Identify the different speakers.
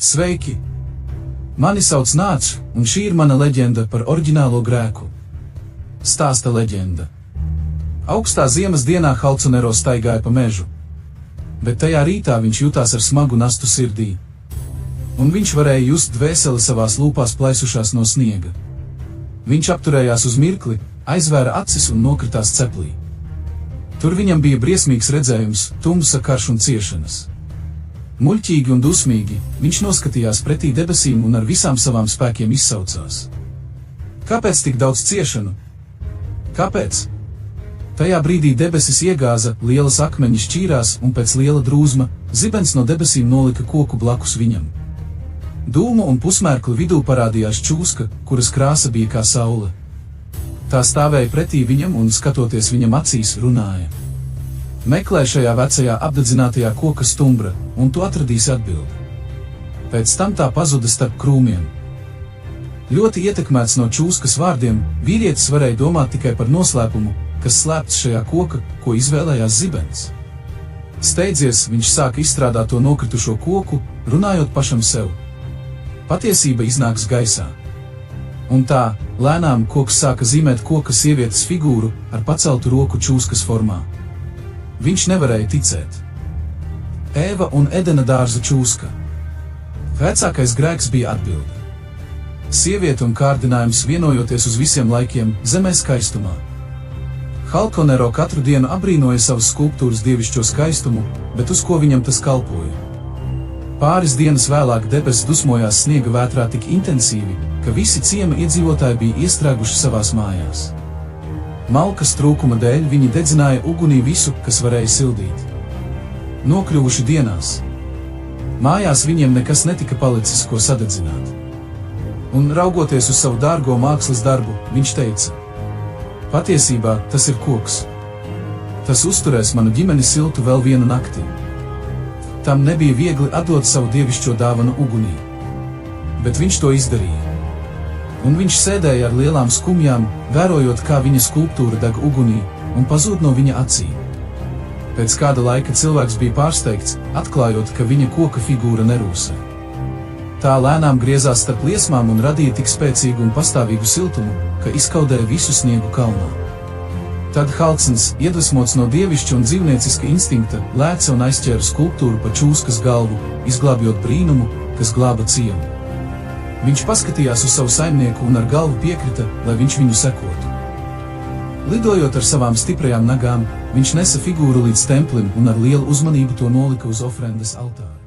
Speaker 1: Sveiki! Mani sauc Nācs, un šī ir mana leģenda par oriģinālo grēku. Stāsta leģenda. Augstā ziemas dienā Halconero staigāja pa mežu, bet tajā rītā viņš jutās ar smagu nastu sirdī, un viņš varēja just dvēseli savās lūpās plaisušās no sniega. Viņš apturējās uz mirkli, aizvēra acis un nokritās ceplī. Tur viņam bija briesmīgs redzējums, tumsa, karš un ciešanas. Muļķīgi un dusmīgi, viņš noskatījās pretī debesīm un ar visām savām spēkiem izsaucās. Kāpēc tik daudz ciešanu? Kāpēc? Tajā brīdī debesis iegāza, lielas akmeņi šķīrās un pēc liela drūzma, zibens no debesīm nolika koku blakus viņam. Dūmu un pusmērklu vidū parādījās čūska, kuras krāsa bija kā saule. Tā stāvēja pretī viņam un, skatoties viņam acīs, runāja. Meklē šajā vecajā apdedzinātajā koka stumbra, un tu atradīsi atbildi. Pēc tam tā pazuda starp krūmiem. Ļoti ietekmēts no čūskas vārdiem, vīrietis varēja domāt tikai par noslēpumu, kas slēpts šajā koka, ko izvēlējās zibens. Steidzies, viņš sāka izstrādāt to nokritušo koku, runājot pašam sev. Patiesība iznāks gaisā. Un tā, lēnām koks sāka zīmēt koka sievietes figūru ar paceltu roku čūskas formā. Viņš nevarēja ticēt. Ēva un Edena dārza čūska. Vecākais grēks bija atbilde. Sieviete un kārdinājums vienojoties uz visiem laikiem zemē skaistumā. Halconero katru dienu abrīnoja savas skulptūras dievišķo skaistumu, bet uz ko viņam tas kalpoja? Pāris dienas vēlāk debesis dusmojās sniega vētrā tik intensīvi, ka visi ciema iedzīvotāji bija iestrēguši savās mājās. Malkas trūkuma dēļ viņi dedzināja ugunī visu, kas varēja sildīt. Nokļuvuši dienās. Mājās viņiem nekas netika palicis, ko sadedzināt. Un, raugoties uz savu dārgo mākslas darbu, viņš teica: patiesībā tas ir koks. Tas uzturēs manu ģimeni siltu vēl vienu nakti. Tam nebija viegli atdot savu dievišķo dāvanu ugunī. Bet viņš to izdarīja. Un viņš sēdēja ar lielām skumjām, vērojot, kā viņa skulptūra deg ugunī un pazūd no viņa acīm. Pēc kāda laika cilvēks bija pārsteigts, atklājot, ka viņa koka figūra nerūsē. Tā lēnām griezās starp liesmām un radīja tik spēcīgu un pastāvīgu siltumu, ka izkaudēja visu sniegu kalnā. Tad Halcons, iedvesmots no dievišķa un dzīvnieciska instinkta, lēca un aizķēra skulptūru pa čūskas galvu, izglābjot brīnumu, kas glāba ciemu. Viņš paskatījās uz savu saimnieku un ar galvu piekrita, lai viņš viņu sekotu. Lidojot ar savām stiprajām nagām, viņš nesa figūru līdz templim un ar lielu uzmanību to nolika uz ofrendes altāra.